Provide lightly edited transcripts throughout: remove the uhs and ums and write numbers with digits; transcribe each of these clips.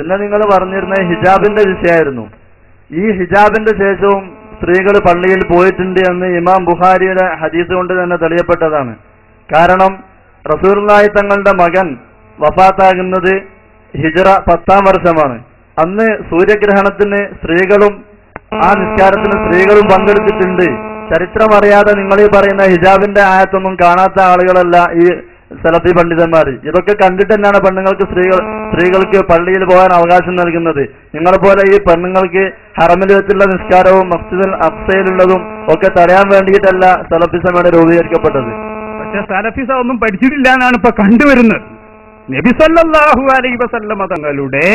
പിന്നെ നിങ്ങൾ പറഞ്ഞിരുന്ന ഹിജാബിന്റെ വിഷയമായിരുന്നു. ഈ ഹിജാബിന്റെ ശേഷവും സ്ത്രീകൾ പള്ളിയിൽ പോയിട്ടുണ്ട് എന്ന് ഇമാം ബുഖാരിയുടെ ഹദീസ് കൊണ്ട് തന്നെ തെളിയപ്പെട്ടതാണ്. കാരണം റസൂലുള്ളാഹി തങ്ങളുടെ മകൻ വഫാത്താകുന്നത് ഹിജ്റ 10-ാം വർഷമാണ്. അന്ന് സൂര്യഗ്രഹണത്തിന് സ്ത്രീകളും ആ നിസ്കാരത്തിന് സ്ത്രീകളും പങ്കെടുത്തിട്ടുണ്ട്. ചരിത്രം അറിയാതെ നിങ്ങൾ ഈ പറയുന്ന ഹിജാബിന്റെ ആയത്തൊന്നും കാണാത്ത ആളുകളല്ല ഈ സലഫി പണ്ഡിതന്മാർ. ഇതൊക്കെ കണ്ടിട്ട് തന്നെയാണ് സ്ത്രീകൾക്ക് പള്ളിയിൽ പോകാൻ അവകാശം നൽകുന്നത്. നിങ്ങളെപ്പോലെ ഈ പെണ്ണുങ്ങൾക്ക് ഹറമിൽ വെച്ചുള്ള നിസ്കാരവും മസ്ജിദുൽ അഖ്സയിലുള്ളതും ഒക്കെ തടയാൻ വേണ്ടിയിട്ടല്ല സലഫിസമാണ് രൂപീകരിക്കപ്പെട്ടത്. പക്ഷെ സലഫിസ ഒന്നും പഠിച്ചിട്ടില്ല എന്നാണ് ഇപ്പൊ കണ്ടുവരുന്നത്. നബി സല്ലല്ലാഹു അലൈഹി വസല്ലമ തങ്ങളുടെ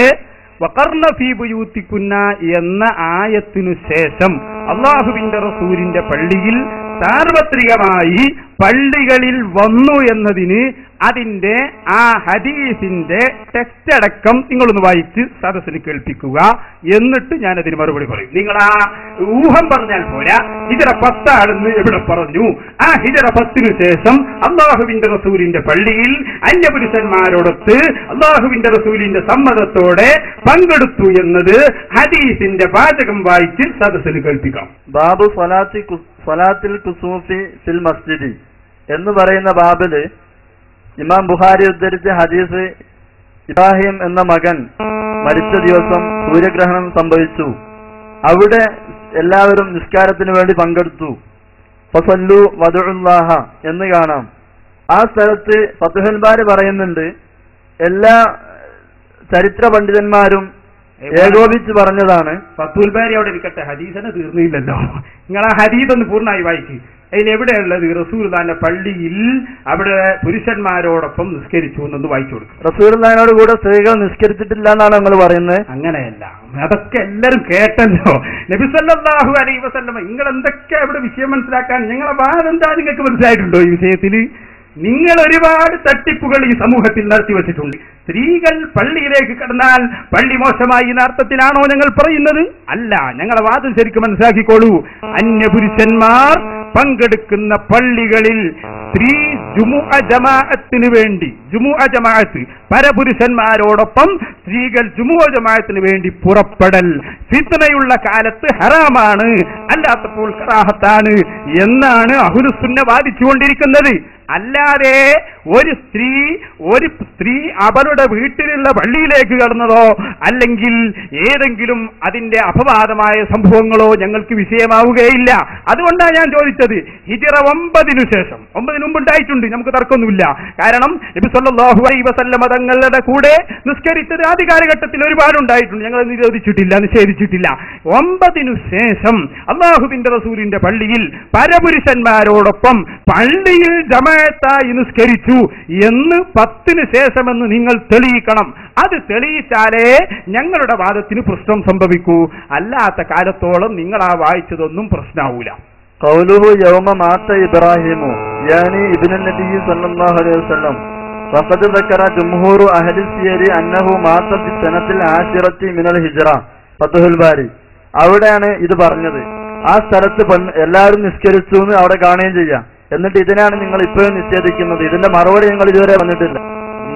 വഖർന ഫീ ബുയൂതികുന്ന എന്ന ആയത്തിനു ശേഷം അല്ലാഹുവിന്റെ റസൂലിന്റെ പള്ളിയിൽ സാർവത്രികമായി പള്ളികളിൽ വന്നു എന്നതിന് അതിന്റെ ആ ഹദീസിന്റെ ടെക്സ്റ്റ് അടക്കം നിങ്ങളൊന്ന് വായിച്ച് സദസ്സിന് കേൾപ്പിക്കുക. എന്നിട്ട് ഞാൻ അതിന് മറുപടി പറയും. നിങ്ങൾ ആ ഊഹം പറഞ്ഞാൽ പോരാ. ഹിജ്റ 10 ആണെന്ന് എവിടെ പറഞ്ഞു? ആ ഹിജ്റ 10-ന് ശേഷം അല്ലാഹുവിന്റെ റസൂലിന്റെ പള്ളിയിൽ അന്യപുരുഷന്മാരോടൊത്ത് അല്ലാഹുവിന്റെ റസൂലിന്റെ സമ്മതത്തോടെ പങ്കെടുത്തു എന്നത് ഹദീസിന്റെ വാചകം വായിച്ച് സദസ്സിന് കേൾപ്പിക്കാം. ബാബു സ്വലാത്തിൽ കുസൂഫി ഫിൽ മസ്ജിദി എന്ന് പറയുന്ന ബാബില് ഇമാം ബുഖാരി ഉദ്ധരിച്ച ഹദീസ്, ഇബ്രാഹിം എന്ന മകൻ മരിച്ച ദിവസം സൂര്യഗ്രഹണം സംഭവിച്ചു. അവിടെ എല്ലാവരും നിസ്കാരത്തിന് വേണ്ടി പങ്കെടുത്തു. ഫസല്ലു വദഉല്ലാഹ എന്ന് കാണാം. ആ സ്ഥലത്ത് ഫതുഹുൽ ബാരി പറയുന്നുണ്ട്, എല്ലാ ചരിത്ര പണ്ഡിതന്മാരും ഏകോപിച്ച് പറഞ്ഞതാണ്. ഫതുഹുൽ ബാരി അവിടെ ഇരിക്കട്ടെ, ഹദീസിന് തീർന്നില്ലല്ലോ. നിങ്ങൾ ആ ഹദീസ് ഒന്ന് പൂർണ്ണമായി വായിക്കും. അതിലെവിടെയുള്ളത്? റസൂലുള്ളാഹിന്റെ പള്ളിയിൽ അവിടെ പുരുഷന്മാരോടൊപ്പം നിസ്കരിച്ചു എന്നൊന്ന് വായിച്ചു കൊടുക്കും. റസൂലുള്ളാഹിനോട് കൂടെ സ്ത്രീകൾ നിസ്കരിച്ചിട്ടില്ല എന്നാണ് നിങ്ങൾ പറയുന്നത്. അങ്ങനെയല്ല, അതൊക്കെ എല്ലാരും കേട്ടല്ലോ. നബി സല്ലല്ലാഹു അലൈഹി വസല്ലം നിങ്ങൾ എന്തൊക്കെ അവിടെ വിഷയം മനസ്സിലാക്കാൻ, നിങ്ങളെ വാദം എന്താ നിങ്ങൾക്ക് മനസ്സിലായിട്ടുണ്ടോ ഈ വിഷയത്തിൽ? നിങ്ങൾ ഒരുപാട് തട്ടിപ്പുകൾ ഈ സമൂഹത്തിൽ നടത്തി വച്ചിട്ടുണ്ട്. സ്ത്രീകൾ പള്ളിയിലേക്ക് കടന്നാൽ പള്ളി മോശമായി എന്ന അർത്ഥത്തിലാണോ ഞങ്ങൾ പറയുന്നത്? അല്ല, ഞങ്ങളെ വാദം ശരിക്കും മനസ്സിലാക്കിക്കോളൂ. അന്യപുരുഷന്മാർ പങ്കെടുക്കുന്ന പള്ളികളിൽ സ്ത്രീ ജുമുഅ ജമാഅത്തിന് വേണ്ടി, ജുമുഅ ജമാഅത്ത് പരപുരുഷന്മാരോടൊപ്പം സ്ത്രീകൾ ജുമുഅ ജമാഅത്തിന് വേണ്ടി പുറപ്പെടൽ ഫിത്നയുള്ള കാലത്ത് ഹറാമാണ്, അല്ലാത്തപ്പോൾ കറാഹത്താണ് എന്നാണ് അഹ്ലുസുന്ന വാദിച്ചുകൊണ്ടിരിക്കുന്നത്. അല്ലാതെ ഒരു സ്ത്രീ അവരുടെ വീട്ടിലുള്ള പള്ളിയിലേക്ക് കടന്നതോ അല്ലെങ്കിൽ ഏതെങ്കിലും അതിന്റെ അപവാദമായ സംഭവങ്ങളോ ഞങ്ങൾക്ക് വിഷയമാവുകയില്ല. അതുകൊണ്ടാണ് ഞാൻ ചോദിച്ചത്. ഹിജ്റ 9-നു ശേഷം, 9-ന് മുമ്പ് ഉണ്ടായിട്ടുണ്ട്, നമുക്ക് തർക്കമൊന്നുമില്ല. കാരണം നബി സല്ലല്ലാഹു അലൈഹി വസല്ലം തങ്ങളുടെ കൂടെ നിസ്കരിച്ചത് ആദ്യ കാലഘട്ടത്തിൽ ഒരുപാടുണ്ടായിട്ടുണ്ട്, ഞങ്ങൾ നിഷേധിച്ചിട്ടില്ല. 9-നു ശേഷം അല്ലാഹുവിന്റെ റസൂലിന്റെ പള്ളിയിൽ പരപുരുഷന്മാരോടൊപ്പം പള്ളിയിൽ ജമാഅത്തായി നിസ്കരിച്ചു എന്ന് 10-ന് ശേഷമെന്ന് നിങ്ങൾ തെളിയിക്കണം. അത് തെളിയിച്ചാലേ ഞങ്ങളുടെ വാദത്തിന് പ്രശ്നം സംഭവിക്കൂ. അല്ലാത്ത കാലത്തോളം നിങ്ങൾ ആ വായിച്ചതൊന്നും പ്രശ്നമാവൂല. ഖൗലുഹു യൗമ മാത ഇബ്രാഹിമു യാനി ഇബ്നു നബി സല്ലല്ലാഹു അലൈഹി വസല്ലം ഫഖദ് ദക്കറ ജംഹൂറു അഹ്ലി സിയരി അന്നഹു മാത ഫി സനത്തിൽ ആശിറത്തി മിനൽ ഹിജ്റ. ഫതുഹുൽ ബാരി അവിടെയാണ് ഇത് പറഞ്ഞത്. ആ സ്ഥലത്ത് എല്ലാവരും നിസ്കരിച്ചു എന്ന് അവിടെ കാണുകയും ചെയ്യാം. എന്നിട്ട് ഇതിനാണ് നിങ്ങൾ ഇപ്പോഴും നിഷേധിക്കുന്നത്. ഇതിന്റെ മറുപടി നിങ്ങൾ ഇതുവരെ വന്നിട്ടില്ല.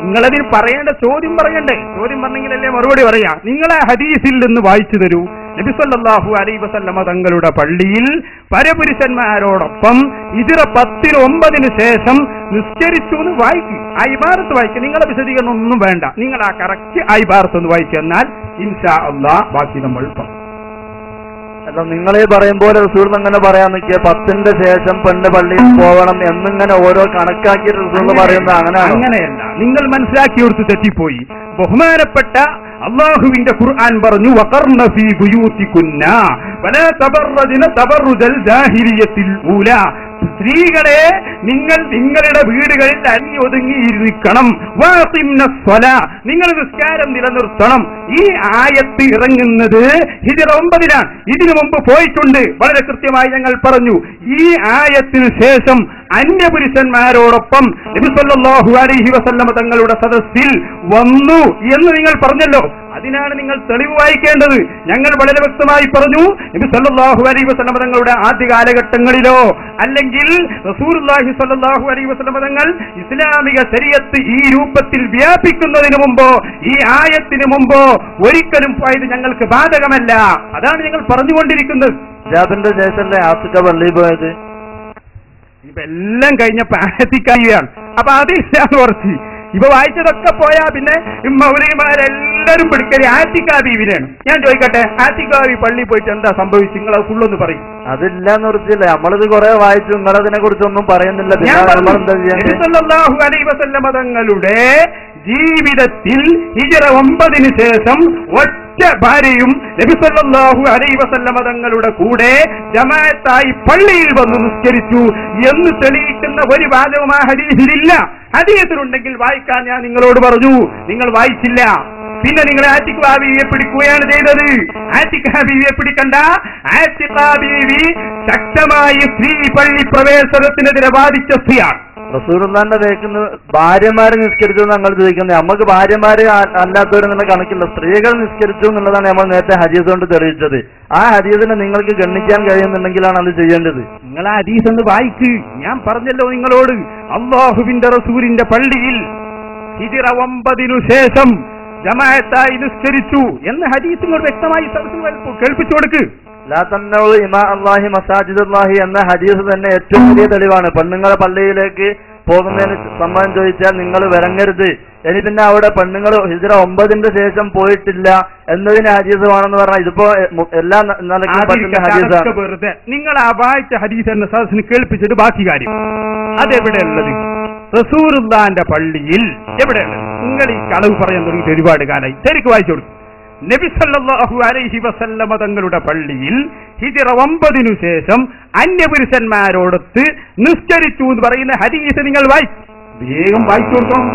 നിങ്ങളതിന് പറയേണ്ട ചോദ്യം പറയണ്ടേ? ചോദ്യം പറഞ്ഞെങ്കിലല്ലേ മറുപടി പറയാ. നിങ്ങളെ ഹദീസിൽ നിന്ന് വായിച്ചു തരൂ. നബി സല്ലല്ലാഹു അലൈഹി വസല്ലമ തങ്ങളുടെ പള്ളിയിൽ പരപുരുഷന്മാരോടൊപ്പം ഹിജ്റ 10-9-ന് ശേഷം നിസ്കരിച്ചു എന്ന് വായിക്കും. ആ ഇബാറത്ത് വായിക്കും. നിങ്ങളെ വിശദീകരണം ഒന്നും വേണ്ട. നിങ്ങൾ ആ കറക്റ്റ് ആ ഇബാറത്ത് ഒന്ന് വായിച്ചെന്നാൽ ഇൻഷാ അല്ലാഹ് ബാക്കി നമ്മൾ പറയും. അല്ല, നിങ്ങളീ പറയും പോലെ റസൂൽ അങ്ങനെ പറയാൻ നിൽക്കുക 10-ന്റെ ശേഷം പെണ്ണ് പള്ളിയിൽ പോകണം എന്നിങ്ങനെ ഓരോ കണക്കാക്കി റസൂൽ പറയുന്നത് അങ്ങനെയല്ല. നിങ്ങൾ മനസ്സിലാക്കിയെടുത്ത് തെറ്റിപ്പോയി. ബഹുമാനപ്പെട്ട അല്ലാഹുവിന്റെ ഖുർആൻ പറഞ്ഞു, വഖർന ഫീ ബുയൂതികുന്ന വലാ തബറജ്ന തബറുജൽ ജാഹിലിയ്യത്തിൽ ഊലാ. സ്ത്രീകളെ നിങ്ങൾ നിങ്ങളുടെ വീടുകളിൽ ഒതുങ്ങിയിരിക്കണം. നിങ്ങൾ നിസ്കാരം നിലനിർത്തണം. ഈ ആയത്ത് ഇറങ്ങുന്നത് ഹിജ്റ 9-ലാണ്. ഇതിനു മുമ്പ് പോയിട്ടുണ്ട്. വളരെ കൃത്യമായി ഞങ്ങൾ പറഞ്ഞു. ഈ ആയത്തിന് ശേഷം അന്യപുരുഷന്മാരോടൊപ്പം നബി സല്ലല്ലാഹു അലൈഹി വസല്ലം തങ്ങളുടെ സദസ്സിൽ വന്നു എന്ന് നിങ്ങൾ പറഞ്ഞല്ലോ. അതിനാണ് നിങ്ങൾ തെളിവ് വായിക്കേണ്ടത്. ഞങ്ങൾ വളരെ വ്യക്തമായി പറഞ്ഞു, നബി സല്ലല്ലാഹു അലൈഹി വസല്ലം തങ്ങളുടെ ആദ്യ കാലഘട്ടങ്ങളിലോ അല്ലെങ്കിൽ റസൂലുള്ളാഹി സല്ലല്ലാഹു അലൈഹി വസല്ലം തങ്ങൾ ഇസ്ലാമിക ശരീഅത്ത് ഈ രൂപത്തിൽ വ്യാപിക്കുന്നതിന് മുമ്പോ ഈ ആയത്തിന് മുമ്പോ ഒരിക്കലും പോയത് ഞങ്ങൾക്ക് ബാധകമല്ല. അതാണ് ഞങ്ങൾ പറഞ്ഞുകൊണ്ടിരിക്കുന്നത്. ഹിജാബിന്റെ ശേഷമല്ലേ ആസിക പള്ളി പോയത്? ഇപ്പൊ എല്ലാം കഴിഞ്ഞപ്പോ ആറ്റിക്കാവിയാണ്. അപ്പൊ അതില്ലാന്ന് കുറച്ച് ഇപ്പൊ വായിച്ചതൊക്കെ പോയാ പിന്നെ മൗലവിമാരെല്ലാരും പിടിക്കല് ആറ്റിക്കാ ബീവിനെയാണ്. ഞാൻ ചോദിക്കട്ടെ, ആറ്റിക്കാവി പള്ളി പോയിട്ട് എന്താ സംഭവിച്ചു? നിങ്ങളത് ഫുള്ളൊന്ന് പറയും. അതില്ലാന്ന് കുറിച്ചില്ല, നമ്മളിത് കുറെ വായിച്ചു, നിങ്ങളതിനെ കുറിച്ചൊന്നും പറയുന്നില്ല. സല്ലല്ലാഹു അലൈഹി വസല്ലം തങ്ങളുടെ ജീവിതത്തിൽ ഹിജ്റ 9 ശേഷം ഒറ്റ ഭാര്യയും നബി സല്ലല്ലാഹു അലൈഹി വസല്ലം തങ്ങളുടെ കൂടെ ജമാഅത്തായി പള്ളിയിൽ വന്ന് നിസ്കരിച്ചു എന്ന് തെളിയിക്കുന്ന ഒരു വാദവും ആ ഹദീസിലില്ല. ഹദീസിലുണ്ടെങ്കിൽ വായിക്കാൻ ഞാൻ നിങ്ങളോട് പറഞ്ഞു, നിങ്ങൾ വായിച്ചില്ല. പിന്നെ നിങ്ങൾ ആറ്റിഖ ബീവിയെ പിടിക്കുകയാണ് ചെയ്തത്. ആറ്റിഖ ബീവിയെ പിടിക്കണ്ട. ആറ്റിഖ ബീവി ശക്തമായി സ്ത്രീ പള്ളി പ്രവേശനത്തിനെതിരെ വാദിച്ച സ്ത്രീയാണ്. റസൂലുള്ളാഹിന്റെ വേക്കുന്ന ഭാര്യമാര് നിസ്കരിച്ചു ഞങ്ങൾ ചോദിക്കുന്നത്. നമുക്ക് ഭാര്യമാര് അല്ലാത്തവരെന്നുള്ള കണക്കില്ല, സ്ത്രീകൾ നിസ്കരിച്ചു എന്നുള്ളതാണ് നമ്മൾ നേരത്തെ ഹദീസ് കൊണ്ട് തെളിയിച്ചത്. ആ ഹദീസിനെ നിങ്ങൾക്ക് ഗണ്ണിക്കാൻ കഴിയുന്നുണ്ടെങ്കിലാണ് അത് ചെയ്യേണ്ടത്. നിങ്ങൾ ആ ഹദീസ് ഒന്ന് വായിക്ക്. ഞാൻ പറഞ്ഞല്ലോ നിങ്ങളോട്, അല്ലാഹുവിന്റെ റസൂലിന്റെ പള്ളിയിൽ ഹിജ്റ 9 ശേഷം ജമാഅത്തായി നിസ്കരിച്ചു എന്ന് ഹദീസ് നിങ്ങൾ വ്യക്തമായി കേൾപ്പിച്ചു കൊടുക്ക്. ലാ തംനഉ ഇമാ അല്ലാഹി മസാജിദുല്ലാഹി എന്ന ഹദീസ് തന്നെ ഏറ്റവും വലിയ തെളിവാണ്. പെണ്ണുങ്ങളെ പള്ളിയിലേക്ക് പോകുന്നതിന് സമ്മതം ചോദിച്ചാൽ നിങ്ങൾ വരങ്ങരുത്. ഇനി പിന്നെ അവിടെ പെണ്ണുങ്ങൾ ഹിജ്റ 9 ശേഷം പോയിട്ടില്ല എന്നതിന് ഹദീസ് വേണമെന്ന് പറഞ്ഞാൽ ഇതിപ്പോ എല്ലാ നിലയ്ക്കും പറ്റുന്ന ഹദീസാണ്. വെറുതെ നിങ്ങൾ ആ വായിച്ച ഹദീസ് എന്ന സദസ്സിന് കേൾപ്പിച്ചിട്ട് ബാക്കി കാര്യം അതെവിടെയുള്ളത്? റസൂലുള്ളാഹിന്റെ പള്ളിയിൽ എവിടെയുള്ളത്? നിങ്ങൾ ഈ കളവ് പറയാൻ തുടങ്ങിയിട്ട് ഒരുപാട് കാലമായി. ശരിക്കും വായിച്ചു കൊടുക്കും. നബി സല്ലല്ലാഹു അലൈഹി വസല്ലമ തങ്ങളുടെ പള്ളിയിൽ ഹിജ്റ 9 ശേഷം അന്യപുരുഷന്മാരോടൊത്ത് നിസ്കരിച്ചു എന്ന് പറയുന്ന ഹദീസ് നിങ്ങൾ വേഗം വായിച്ചു കൊടുക്കണം.